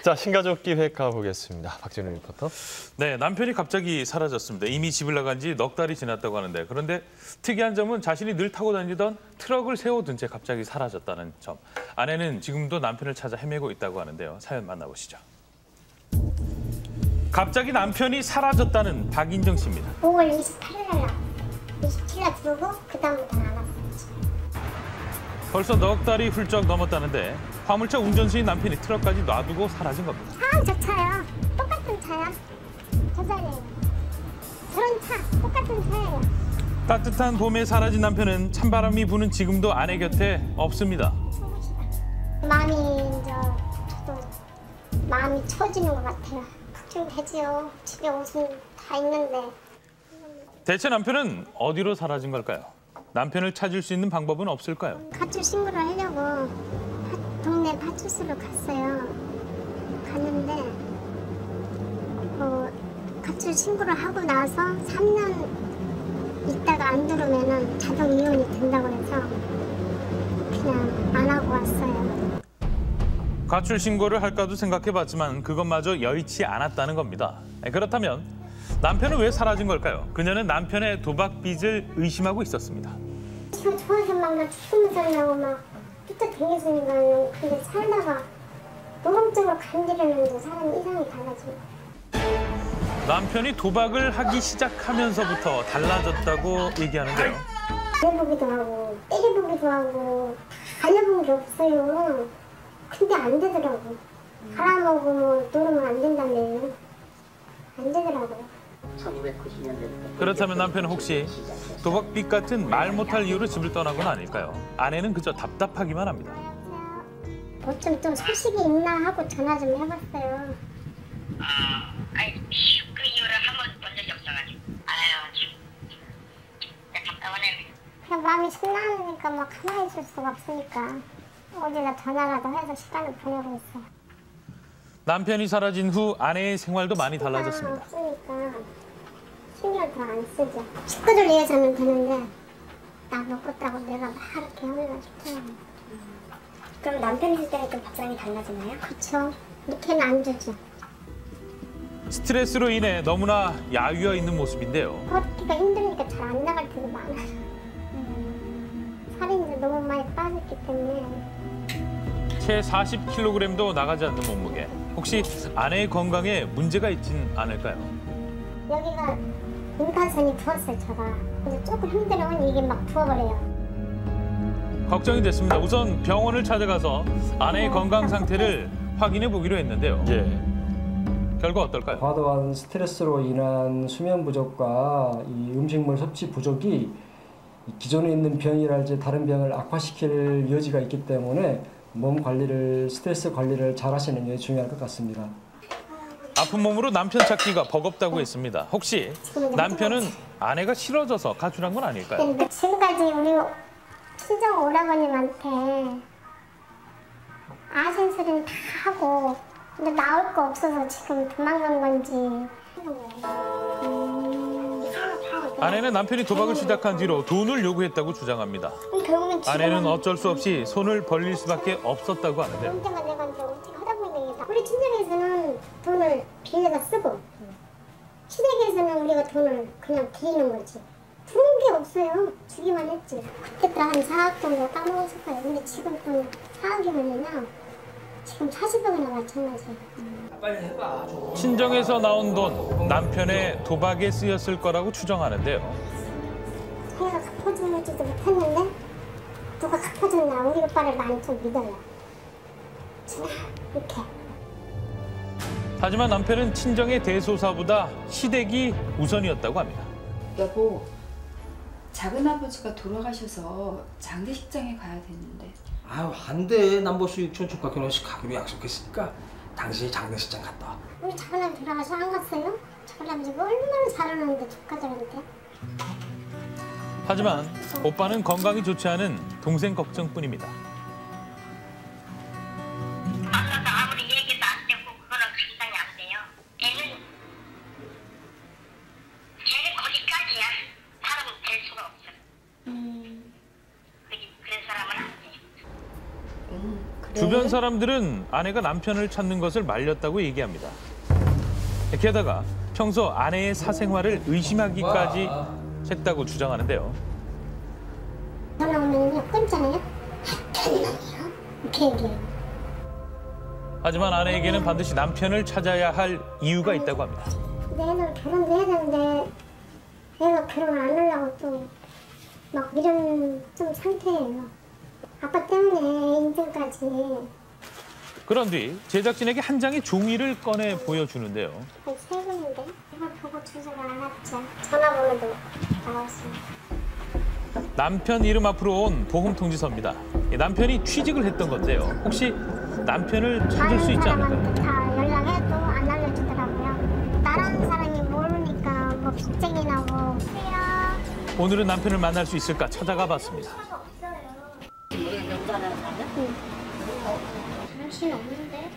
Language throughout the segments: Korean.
자, 신가족 기획 가보겠습니다. 박진우 리포터. 네, 남편이 갑자기 사라졌습니다. 이미 집을 나간 지 넉 달이 지났다고 하는데 그런데 특이한 점은 자신이 늘 타고 다니던 트럭을 세워둔 채 갑자기 사라졌다는 점. 아내는 지금도 남편을 찾아 헤매고 있다고 하는데요. 사연 만나보시죠. 갑자기 남편이 사라졌다는 박인정 씨입니다. 5월 28일 날 27일 부르고 그다음부터는 안 왔어요. 벌써 넉 달이 훌쩍 넘었다는데 화물차 운전수인 남편이 트럭까지 놔두고 사라진 겁니다. 저 차요. 똑같은 차야. 저 자리에요. 저런 차 똑같은 차예요. 따뜻한 봄에 사라진 남편은 찬바람이 부는 지금도 아내 곁에 없습니다. 마음이 저도 마음이 처지는 것 같아요. 걱정되지요. 집에 옷은 다 있는데. 대체 남편은 어디로 사라진 걸까요? 남편을 찾을 수 있는 방법은 없을까요? 가출 신고를 하려고 동네 파출소로 갔어요. 갔는데 가출 신고를 하고 나서 3년 있다가 안 들어오면 자동 이혼이 된다고 해서 그냥 안 하고 왔어요. 가출 신고를 할까도 생각해봤지만 그것마저 여의치 않았다는 겁니다. 그렇다면 남편은 왜 사라진 걸까요? 그녀는 남편의 도박 빚을 의심하고 있었습니다. 지금 좋아서 막 죽으면 살려고 막 쫓아다녔으니까요. 근데 살다가 노동적으로 간지르는데 사람이 이상이 달라지고. 남편이 도박을 하기 시작하면서부터 달라졌다고 얘기하는데요. 알려보기도 하고 때려보기도 하고 알려본 게 없어요. 근데 안 되더라고. 갈아먹으면 누르면 안 된다며요. 안 되더라고요. 1990년대부터. 그렇다면 남편은 혹시 도박빚 같은 말 못할 이유로 집을 떠난 건 아닐까요? 아내는 그저 답답하기만 합니다. 좀 소식이 있나 하고 전화 좀 해봤어요. 아니 그 이유를 한 번도 본 적이 없어가지고 알아가지고 답답하네. 그냥 마음이 신나니까 막 가만히 있을 수가 없으니까 어디다 전화라도 해서 시간을 보내고 있어요. 남편이 사라진 후 아내의 생활도 많이 달라졌습니다. 없으니까 신경 더 안 쓰죠. 식구들 위해서는 되는데 나 먹었다고 내가 막 이렇게 하면 좋더라고요. 그럼 남편 있을 때는 좀 밥상이 달라지나요? 그렇죠. 이렇게는 안 주죠. 스트레스로 인해 너무나 야위어 있는 모습인데요. 걷기가 힘드니까 잘 안 나갈 때도 많아요. 살이 이제 너무 많이 빠졌기 때문에. 채 40kg도 나가지 않는 몸무게. 혹시 아내의 건강에 문제가 있진 않을까요? 여기가 임판선이 부었어요, 제가. 근데 조금 힘들면 이게 막 부어버려요. 걱정이 됐습니다. 우선 병원을 찾아가서 아내의 건강 상태를 확인해 보기로 했는데요. 결과 어떨까요? 과도한 스트레스로 인한 수면 부족과 이 음식물 섭취 부족이 기존에 있는 병이랄지 다른 병을 악화시킬 여지가 있기 때문에 몸 관리를, 스트레스 관리를 잘 하시는 게 중요할 것 같습니다. 아픈 몸으로 남편 찾기가 버겁다고 했습니다. 혹시 남편은 아내가 싫어져서 가출한 건 아닐까요? 근데 지금까지 우리 친정 오라버님한테 아신 소리는 다 하고 근데 나올 거 없어서 지금 도망간 건지. 아내는 남편이 도박을 시작한 뒤로 돈을 요구했다고 주장합니다. 결국은 아내는 어쩔 수 없이 손을 벌릴 수밖에 없었다고 하는데요. 언제가 내가 이제 어떻게 하다 보니 우리 친정에서는 돈을 빌려다 쓰고 시댁에서는 우리가 돈을 그냥 드리는 거지. 주는 게 없어요. 주기만 했지. 그때 한 4억 정도 까먹었을 거예요. 근데 지금 돈 4억이면요. 지금 40억이나 마찬가지. 친정에서 나온 돈 남편의 도박에 쓰였을 거라고 추정하는데요. 자기가 갚아주지도 못했는데 누가 갚아줬나 우리 오빠를 많이 좀 믿어요. 이렇게. 하지만 남편은 친정의 대소사보다 시댁이 우선이었다고 합니다. 여보, 작은아버지가 돌아가셔서 장례식장에 가야 되는데. 아유 안 돼. 남보수 육촌 조카 결혼식 가기로 약속했으니까 당신이 장례식장 갔다 와. 우리 작은아버지 돌아가서 안 갔어요? 작은아버지가 얼마나 잘하는데 조카들한테. 하지만 오빠는 건강이 좋지 않은 동생 걱정뿐입니다. 만나서 아무리 얘기도 안 되고 그거는 감당이 안 돼요. 애는 걔는 거기까지야. 사람은 될 수가 없어. 그런 사람은 안 돼. 주변 사람들은 아내가 남편을 찾는 것을 말렸다고 얘기합니다. 게다가 평소 아내의 사생활을 의심하기까지 했다고 주장하는데요. 전화 오면 그냥 끊잖아요. 편이요 이렇게 얘기해요. 하지만 아내에게는 반드시 남편을 찾아야 할 이유가 있다고 합니다. 애는 결혼도 해야 되는데 애가 결혼을 안 하려고 또 막 이런 좀 상태예요. 아빠 때문에 인생까지. 그런 뒤 제작진에게 한 장의 종이를 꺼내 보여주는데요. 한 3분인데 이걸 보고 주소가 알았죠. 전화번호도 나왔어요. 남편 이름 앞으로 온 보험통지서입니다. 남편이 취직을 했던 건데요. 혹시 남편을 찾을 수 있지 않을까요? 사람한테 다 연락해도 안 알려주더라고요. 나라는 사람이 모르니까 뭐 빚쟁이나 뭐. 오늘은 남편을 만날 수 있을까 찾아가 봤습니다. 정신 없는데?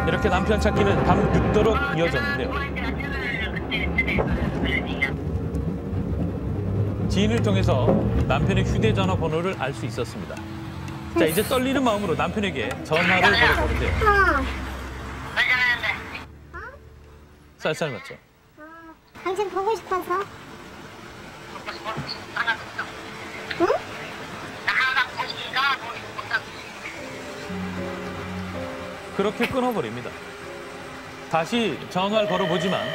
이렇게 남편 찾기는 밤 늦도록 이어졌는데요. 지인을 통해서 남편의 휴대전화 번호를 알 수 있었습니다. 자, 이제 떨리는 마음으로 남편에게 전화를 걸어보는데요. 쌀쌀 맞죠? 당신 보고 싶어서? 응? 그렇게 끊어버립니다. 다시 전화를 걸어보지만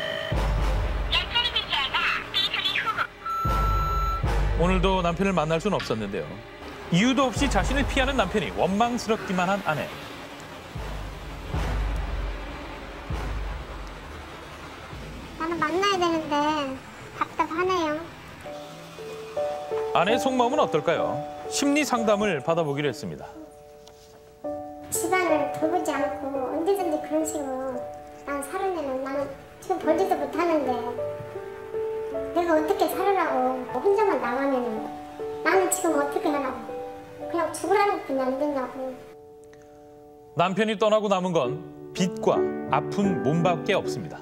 오늘도 남편을 만날 수는 없었는데요. 이유도 없이 자신을 피하는 남편이 원망스럽기만 한 아내. 나는 만나야 되는데 답답하네요. 아내의 속마음은 어떨까요? 심리 상담을 받아보기로 했습니다. 집안을 돌보지 않고 언제든지 그런 식으로 난 살아내는 나는 지금 벌지도 못하는데 내가 어떻게 살으라고 혼자만 나가면은 나는 지금 어떻게 하라고 그냥 죽으라는 뿐이 안 되냐고. 남편이 떠나고 남은 건 빚과 아픈 몸밖에 없습니다.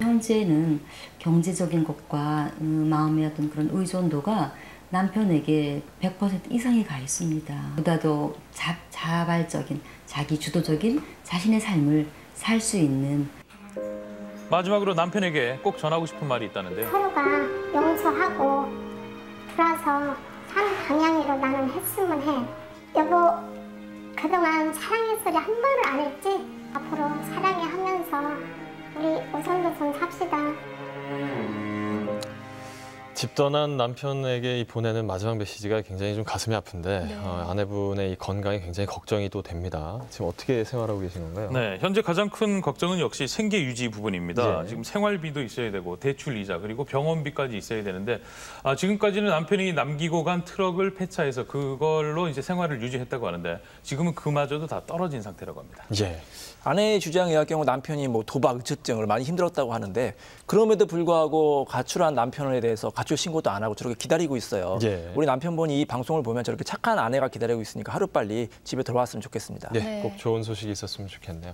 현재는 경제적인 것과 마음의 어떤 그런 의존도가 남편에게 100% 이상이 가 있습니다. 보다도 자발적인, 자기 주도적인 자신의 삶을 살 수 있는. 마지막으로 남편에게 꼭 전하고 싶은 말이 있다는데요. 서로가 용서하고 돌아서 사는 방향으로 나는 했으면 해. 여보, 그동안 사랑의 소리 한 번을 안 했지? 앞으로 사랑해 하면서 우리 오손도손 삽시다. 집 떠난 남편에게 보내는 마지막 메시지가 굉장히 좀 가슴이 아픈데 네. 아내분의 이 건강이 굉장히 걱정이 또 됩니다. 지금 어떻게 생활하고 계신 건가요? 네, 현재 가장 큰 걱정은 역시 생계 유지 부분입니다. 예. 지금 생활비도 있어야 되고 대출 이자 그리고 병원비까지 있어야 되는데 지금까지는 남편이 남기고 간 트럭을 폐차해서 그걸로 이제 생활을 유지했다고 하는데 지금은 그마저도 다 떨어진 상태라고 합니다. 예. 아내의 주장에 의할 경우 남편이 뭐 도박, 의처증을 많이 힘들었다고 하는데 그럼에도 불구하고 가출한 남편에 대해서 가출 신고도 안 하고 저렇게 기다리고 있어요. 예. 우리 남편분이 이 방송을 보면 저렇게 착한 아내가 기다리고 있으니까 하루빨리 집에 돌아왔으면 좋겠습니다. 네, 꼭 좋은 소식이 있었으면 좋겠네요.